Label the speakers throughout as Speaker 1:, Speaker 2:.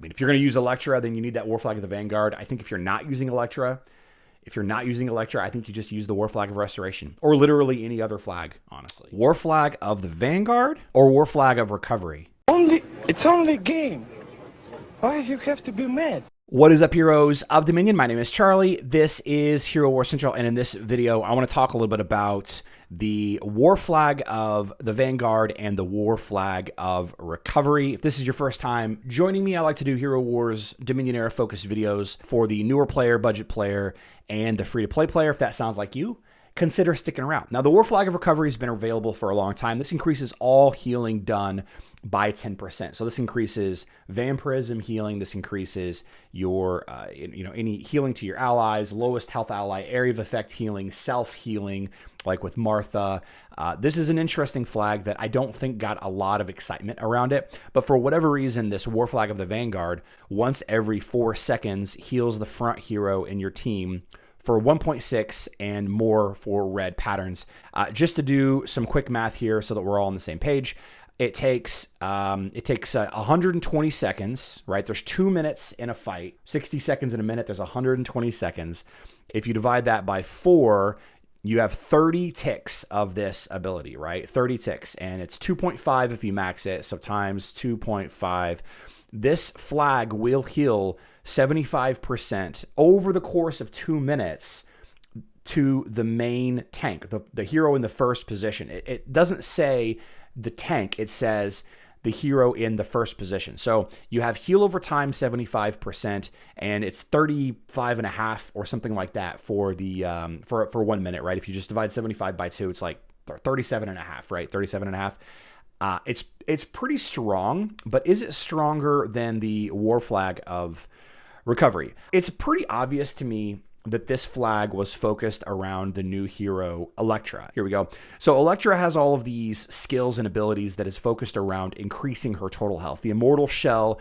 Speaker 1: I mean, if you're going to use Electra, then you need that War Flag of the Vanguard. I think if you're not using Electra, I think you just use the War Flag of Restoration, or literally any other flag, honestly. War Flag of the Vanguard or War Flag of Recovery?
Speaker 2: It's only a game. Why you have to be mad?
Speaker 1: What is up, heroes of Dominion? My name is Charlie. This is Hero War Central, and in this video, I want to talk a little bit about the War Flag of the Vanguard and the War Flag of Recovery. If this is your first time joining me, I like to do Hero Wars Dominion era focused videos for the newer player, budget player, and the free-to-play player. If that sounds like you, consider sticking around. Now, the War Flag of Recovery has been available for a long time. This increases all healing done by 10%. So this increases vampirism healing. This increases your, any healing to your allies, lowest health ally, area of effect healing, self-healing, like with Martha. This is an interesting flag that I don't think got a lot of excitement around it. But for whatever reason, this War Flag of the Vanguard, once every 4 seconds, heals the front hero in your team for 1.6 and more for red patterns. Just to do some quick math here so that we're all on the same page, it takes 120 seconds, right? There's 2 minutes in a fight, 60 seconds in a minute. There's 120 seconds. If you divide that by 4, you have 30 ticks of this ability, right? 30 ticks, and it's 2.5 if you max it, so times 2.5. This flag will heal 75% over the course of 2 minutes to the main tank, the hero in the first position. It doesn't say the tank, it says the hero in the first position. So you have heal over time 75%, and it's 35.5 or something like that for the for 1 minute, right? If you just divide 75 by 2, it's like 37.5, right? 37.5. It's pretty strong, but is it stronger than the War Flag of Recovery? It's pretty obvious to me that this flag was focused around the new hero, Electra. Here we go. So Electra has all of these skills and abilities that is focused around increasing her total health. The Immortal Shell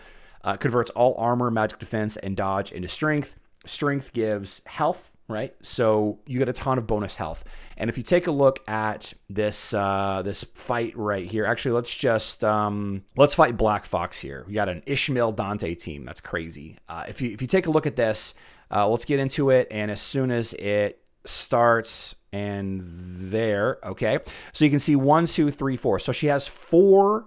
Speaker 1: converts all armor, magic defense, and dodge into strength. Strength gives health, right? So you get a ton of bonus health. And if you take a look at this this fight right here, actually, let's fight Black Fox here. We got an Ishmael Dante team. That's crazy. If you take a look at this, let's get into it. And as soon as it starts, and there, okay. So you can see 1, 2, 3, 4. So she has four.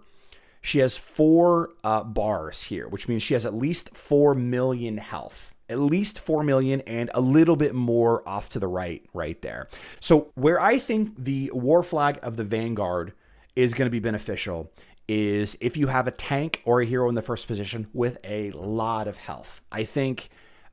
Speaker 1: She has 4 bars here, which means she has at least 4 million health. At least 4 million and a little bit more off to the right there. So where I think the War Flag of the Vanguard is going to be beneficial is if you have a tank or a hero in the first position with a lot of health. I think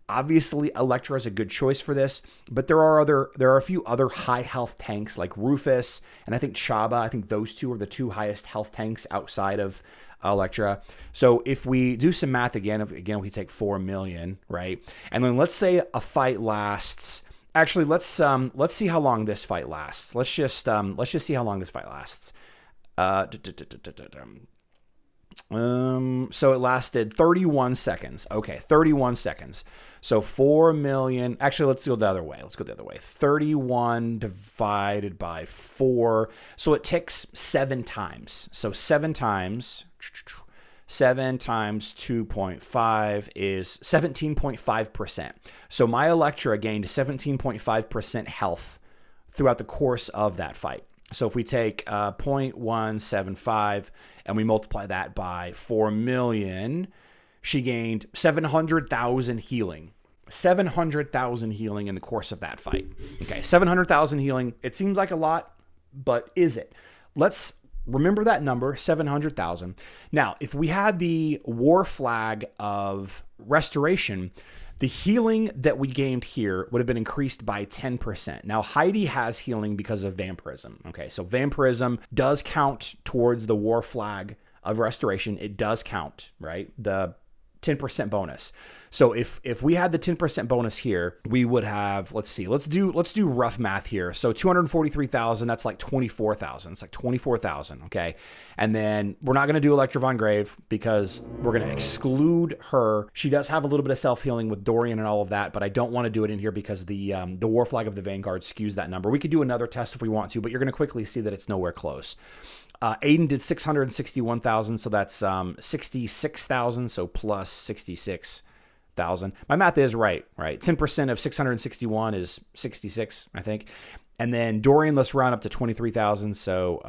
Speaker 1: obviously Electra is a good choice for this, but there are a few other high health tanks like Rufus and I think Chaba. I think those two are the 2 highest health tanks outside of Electra. So if we do some math again, we take 4 million, right? And then let's say a fight lasts. Actually, let's see how long this fight lasts. Let's just see how long this fight lasts. So it lasted 31 seconds. Okay, 31 seconds. So 4 million. Actually, let's go the other way. 31 divided by 4. So it ticks 7 times. So 7 times 2.5 is 17.5%. So my Electra gained 17.5% health throughout the course of that fight. So if we take 0.175 and we multiply that by 4 million, she gained 700,000 healing. 700,000 healing in the course of that fight. Okay, 700,000 healing. It seems like a lot, but is it? Let's remember that number, 700,000. Now, if we had the War Flag of Restoration, the healing that we gained here would have been increased by 10%. Now, Heidi has healing because of vampirism. Okay, so vampirism does count towards the War Flag of Restoration. It does count, right? The 10% bonus. So if we had the 10% bonus here, we would have, let's do rough math here. So 243,000, that's like 24,000. It's like 24,000, okay? And then we're not going to do Electra Von Grave because we're going to exclude her. She does have a little bit of self-healing with Dorian and all of that, but I don't want to do it in here because the War Flag of the Vanguard skews that number. We could do another test if we want to, but you're going to quickly see that it's nowhere close. Aiden did 661,000, so that's 66,000, so plus 66,000. My math is right? 10% of 661 is 66, I think. And then Dorian, let's round up to 23,000, so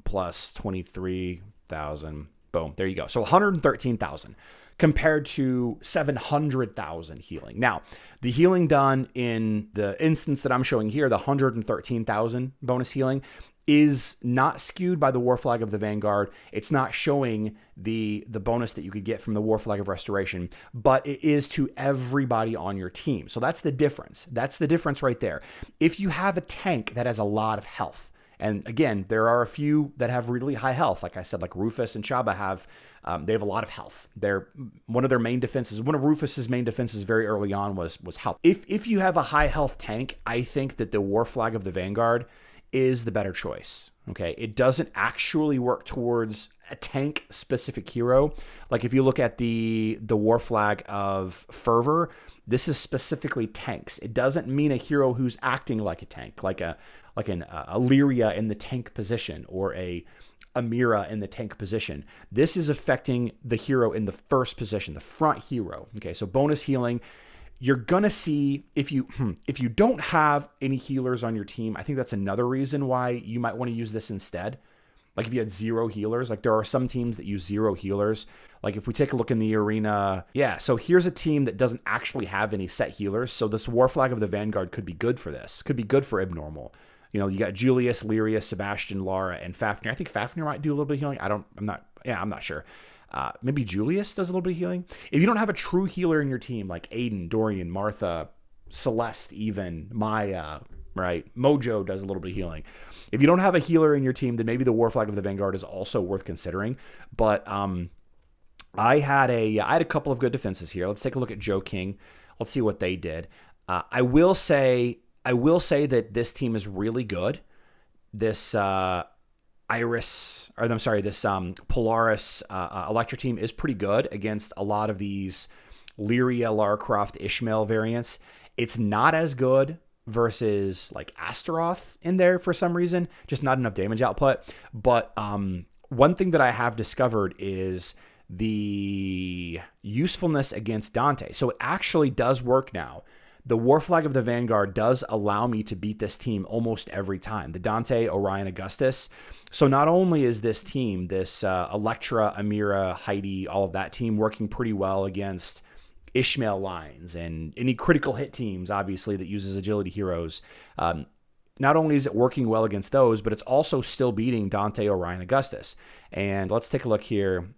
Speaker 1: plus 23,000. Boom, there you go. So 113,000 compared to 700,000 healing. Now, the healing done in the instance that I'm showing here, the 113,000 bonus healing, is not skewed by the War Flag of the Vanguard. It's not showing the bonus that you could get from the War Flag of Restoration, but it is to everybody on your team. So that's the difference. That's the difference right there. If you have a tank that has a lot of health, and again, there are a few that have really high health. Like I said, like Rufus and Chaba have, they have a lot of health. One of Rufus's main defenses very early on was health. If you have a high health tank, I think that the War Flag of the Vanguard is the better choice. Okay, it doesn't actually work towards a tank specific hero. Like if you look at the War Flag of Fervor, this is specifically tanks. It doesn't mean a hero who's acting like a tank, like an Illyria in the tank position or a Amira in the tank position. This is affecting the hero in the first position, the front hero. Okay, so bonus healing. You're gonna see if you don't have any healers on your team. I think that's another reason why you might want to use this instead. Like if you had 0 healers, like there are some teams that use 0 healers. Like if we take a look in the arena, yeah. So here's a team that doesn't actually have any set healers. So this War Flag of the Vanguard could be good for this. Could be good for Abnormal. You know, you got Julius, Lyria, Sebastian, Lara, and Fafnir. I think Fafnir might do a little bit of healing. I'm not sure. Maybe Julius does a little bit of healing. If you don't have a true healer in your team, like Aiden, Dorian, Martha, Celeste, even Maya, right? Mojo does a little bit of healing. If you don't have a healer in your team, then maybe the War Flag of the Vanguard is also worth considering. But I had a couple of good defenses here. Let's take a look at Joe King. Let's see what they did. I will say that this team is really good. This Polaris Electra team is pretty good against a lot of these Lyria, Lara Croft, Ishmael variants. It's not as good versus like Astaroth in there for some reason, just not enough damage output. But one thing that I have discovered is the usefulness against Dante. So it actually does work now. The War Flag of the Vanguard does allow me to beat this team almost every time. The Dante, Orion, Augustus. So not only is this team, this Electra, Amira, Heidi, all of that team working pretty well against Ishmael lines and any critical hit teams, obviously, that uses agility heroes. Not only is it working well against those, but it's also still beating Dante, Orion, Augustus. And let's take a look here.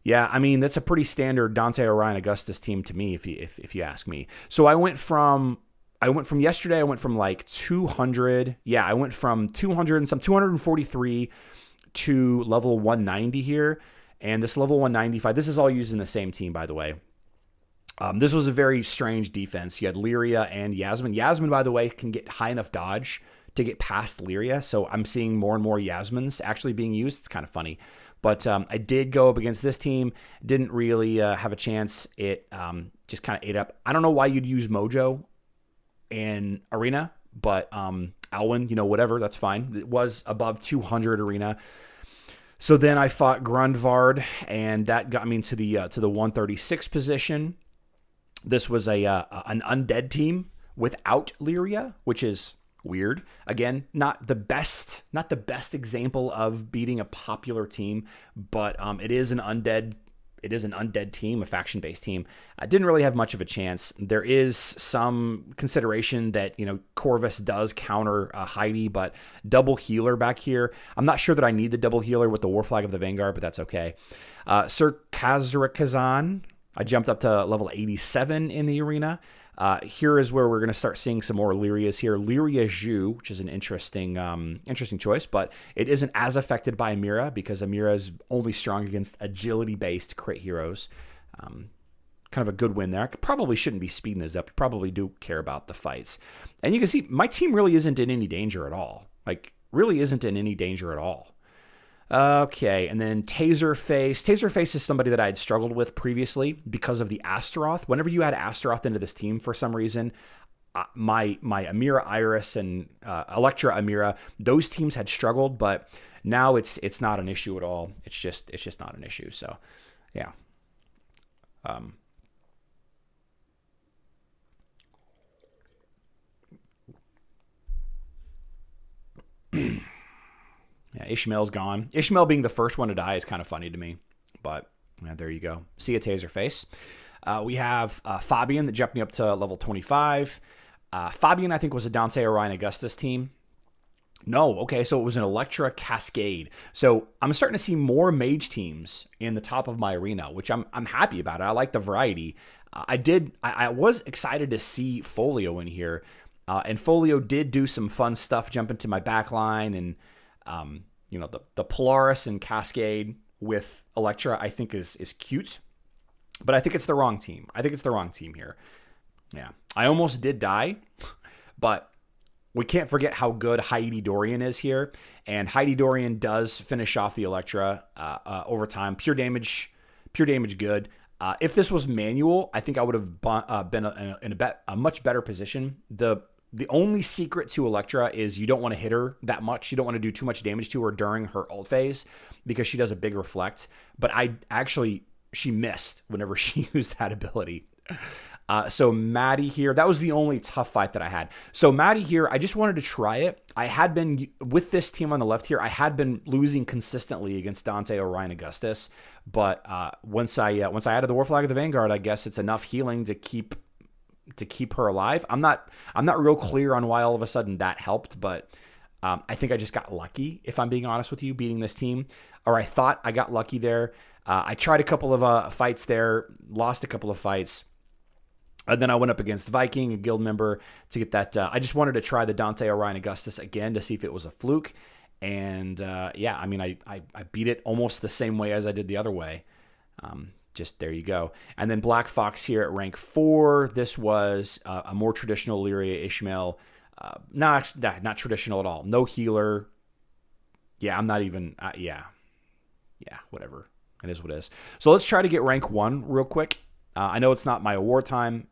Speaker 1: Yeah, I mean, that's a pretty standard Dante, Orion, Augustus team to me, if you ask me. So I went from yesterday, I went from like 200. Yeah, I went from 243 to level 190 here. And this level 195, this is all using the same team, by the way. This was a very strange defense. You had Lyria and Yasmin. Yasmin, by the way, can get high enough dodge to get past Lyria. So I'm seeing more and more Yasmins actually being used. It's kind of funny. But I did go up against this team. Didn't really have a chance. It just kind of ate up. I don't know why you'd use Mojo in Arena, but Alwyn, whatever, that's fine. It was above 200 Arena. So then I fought Grundvard, and that got me to the 136 position. This was an undead team without Lyria, which is weird. Again, not the best example of beating a popular team, but it is an undead team, a faction-based team. I didn't really have much of a chance. There is some consideration that, Corvus does counter Heidi, but double healer back here. I'm not sure that I need the double healer with the War Flag of the Vanguard, but that's okay. Sir Kazrakazan, I jumped up to level 87 in the arena. Here is where we're going to start seeing some more Lyrias here. Lyria Zhu, which is an interesting choice, but it isn't as affected by Amira because Amira is only strong against agility-based crit heroes. Kind of a good win there. I probably shouldn't be speeding this up. You probably do care about the fights. And you can see my team really isn't in any danger at all. Really isn't in any danger at all. Okay, and then Taserface. Taserface is somebody that I had struggled with previously because of the Astaroth. Whenever you add Astaroth into this team for some reason, my Amira Iris and Electra Amira, those teams had struggled, but now it's not an issue at all. It's just not an issue. So, yeah. Yeah, Ishmael's gone. Ishmael being the first one to die is kind of funny to me, but yeah, there you go. See a Taserface. We have Fabian that jumped me up to level 25. Fabian, I think, was a Dante Orion Augustus team. No, okay, so it was an Electra Cascade. So I'm starting to see more mage teams in the top of my arena, which I'm happy about it. I like the variety. I was excited to see Folio in here, and Folio did do some fun stuff, jump into my backline, and the Polaris and Cascade with Electra, I think is cute, but I think it's the wrong team. I think it's the wrong team here. Yeah, I almost did die, but we can't forget how good Heidi Dorian is here, and Heidi Dorian does finish off the Electra over time. Pure damage good. If this was manual, I think I would have been in a much better position. The only secret to Electra is you don't want to hit her that much. You don't want to do too much damage to her during her ult phase because she does a big reflect. But she missed whenever she used that ability. So Maddie here, that was the only tough fight that I had. So Maddie here, I just wanted to try it. I had been, with this team on the left here, I had been losing consistently against Dante Orion Augustus. But once I added the War Flag of the Vanguard, I guess it's enough healing to keep her alive. I'm not real clear on why all of a sudden that helped, but I think I just got lucky, if I'm being honest with you, beating this team. Or I thought I got lucky there. I tried a couple of fights there, lost a couple of fights. And then I went up against Viking, a guild member, to get that. I just wanted to try the Dante Orion Augustus again to see if it was a fluke. And I beat it almost the same way as I did the other way. Just there you go. And then Black Fox here at rank 4. This was a more traditional Lyria Ishmael. Not traditional at all. No healer. Yeah, I'm not even. Yeah, whatever. It is what it is. So let's try to get rank 1 real quick. I know it's not my award time.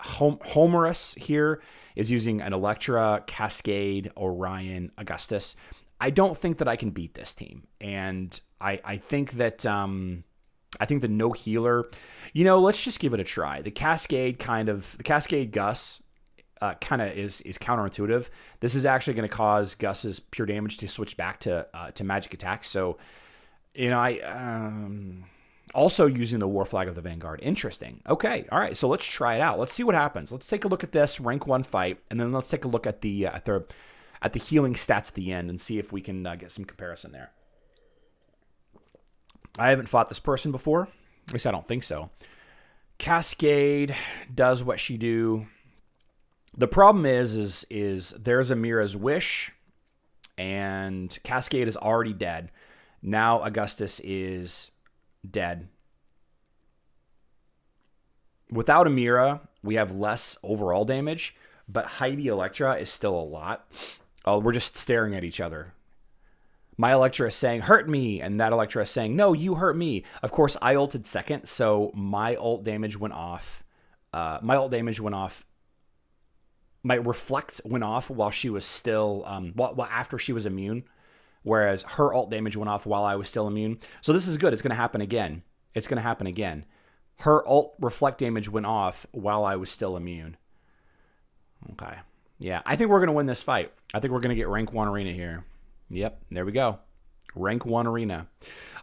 Speaker 1: Homerus here is using an Electra, Cascade, Orion, Augustus. I don't think that I can beat this team. And I think that I think the no healer, let's just give it a try. The Cascade Gus kind of is counterintuitive. This is actually going to cause Gus's pure damage to switch back to magic attacks. So, also using the War Flag of the Vanguard. Interesting. Okay. All right. So let's try it out. Let's see what happens. Let's take a look at this rank 1 fight, and then let's take a look at the healing stats at the end and see if we can get some comparison there. I haven't fought this person before. At least I don't think so. Cascade does what she do. The problem is there's Amira's Wish, and Cascade is already dead. Now Augustus is dead. Without Amira, we have less overall damage, but Heidi Electra is still a lot. Oh, we're just staring at each other. My Electra is saying, hurt me, and that Electra is saying, no, you hurt me. Of course, I ulted second, so my ult damage went off. My reflect went off while she was still, after she was immune, whereas her ult damage went off while I was still immune. So this is good. It's going to happen again. Her ult reflect damage went off while I was still immune. Okay. Yeah, I think we're going to win this fight. I think we're going to get rank 1 arena here. Yep, there we go. Rank 1 arena.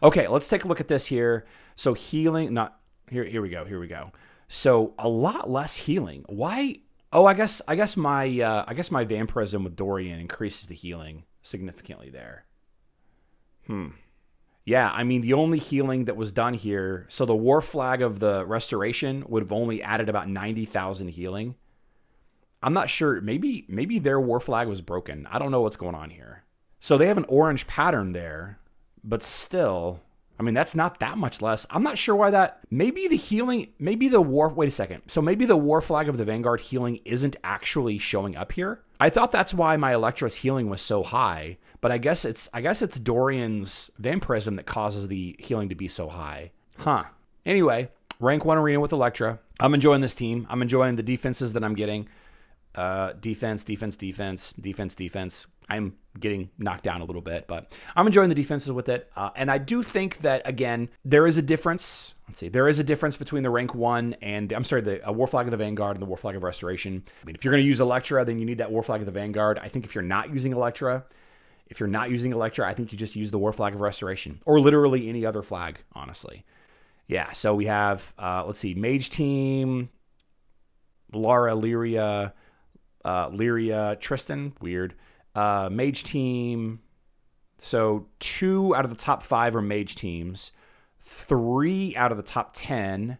Speaker 1: Okay, let's take a look at this here. So healing, here we go. So a lot less healing. Why? Oh, I guess my vampirism with Dorian increases the healing significantly there. Yeah, I mean, the only healing that was done here, so the War Flag of the Restoration would have only added about 90,000 healing. I'm not sure. Maybe their War Flag was broken. I don't know what's going on here. So they have an orange pattern there, but still, I mean, that's not that much less. I'm not sure why that, wait a second. So maybe the War Flag of the Vanguard healing isn't actually showing up here. I thought that's why my Electra's healing was so high, but I guess it's Dorian's vampirism that causes the healing to be so high. Anyway, rank 1 arena with Electra. I'm enjoying this team. I'm enjoying the defenses that I'm getting. Defense, defense, defense, defense, defense. I'm getting knocked down a little bit, but I'm enjoying the defenses with it. And I do think that, again, there is a difference. Let's see. There is a difference between the rank 1 and, the War Flag of the Vanguard and the War Flag of Restoration. I mean, if you're going to use Electra, then you need that War Flag of the Vanguard. I think if you're not using Electra, I think you just use the War Flag of Restoration or literally any other flag, honestly. Yeah, so we have, let's see, Mage Team, Lara, Lyria, Tristan, weird. Mage Team, so 2 out of the top 5 are Mage Teams. 3 out of the top 10,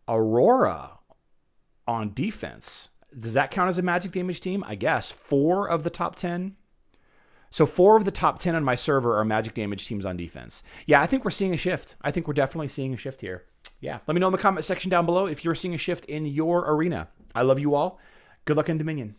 Speaker 1: Aurora on defense. Does that count as a magic damage team? I guess. 4 of the top 10. So 4 of the top 10 on my server are magic damage teams on defense. Yeah, I think we're seeing a shift. I think we're definitely seeing a shift here. Yeah, let me know in the comment section down below if you're seeing a shift in your arena. I love you all. Good luck in Dominion.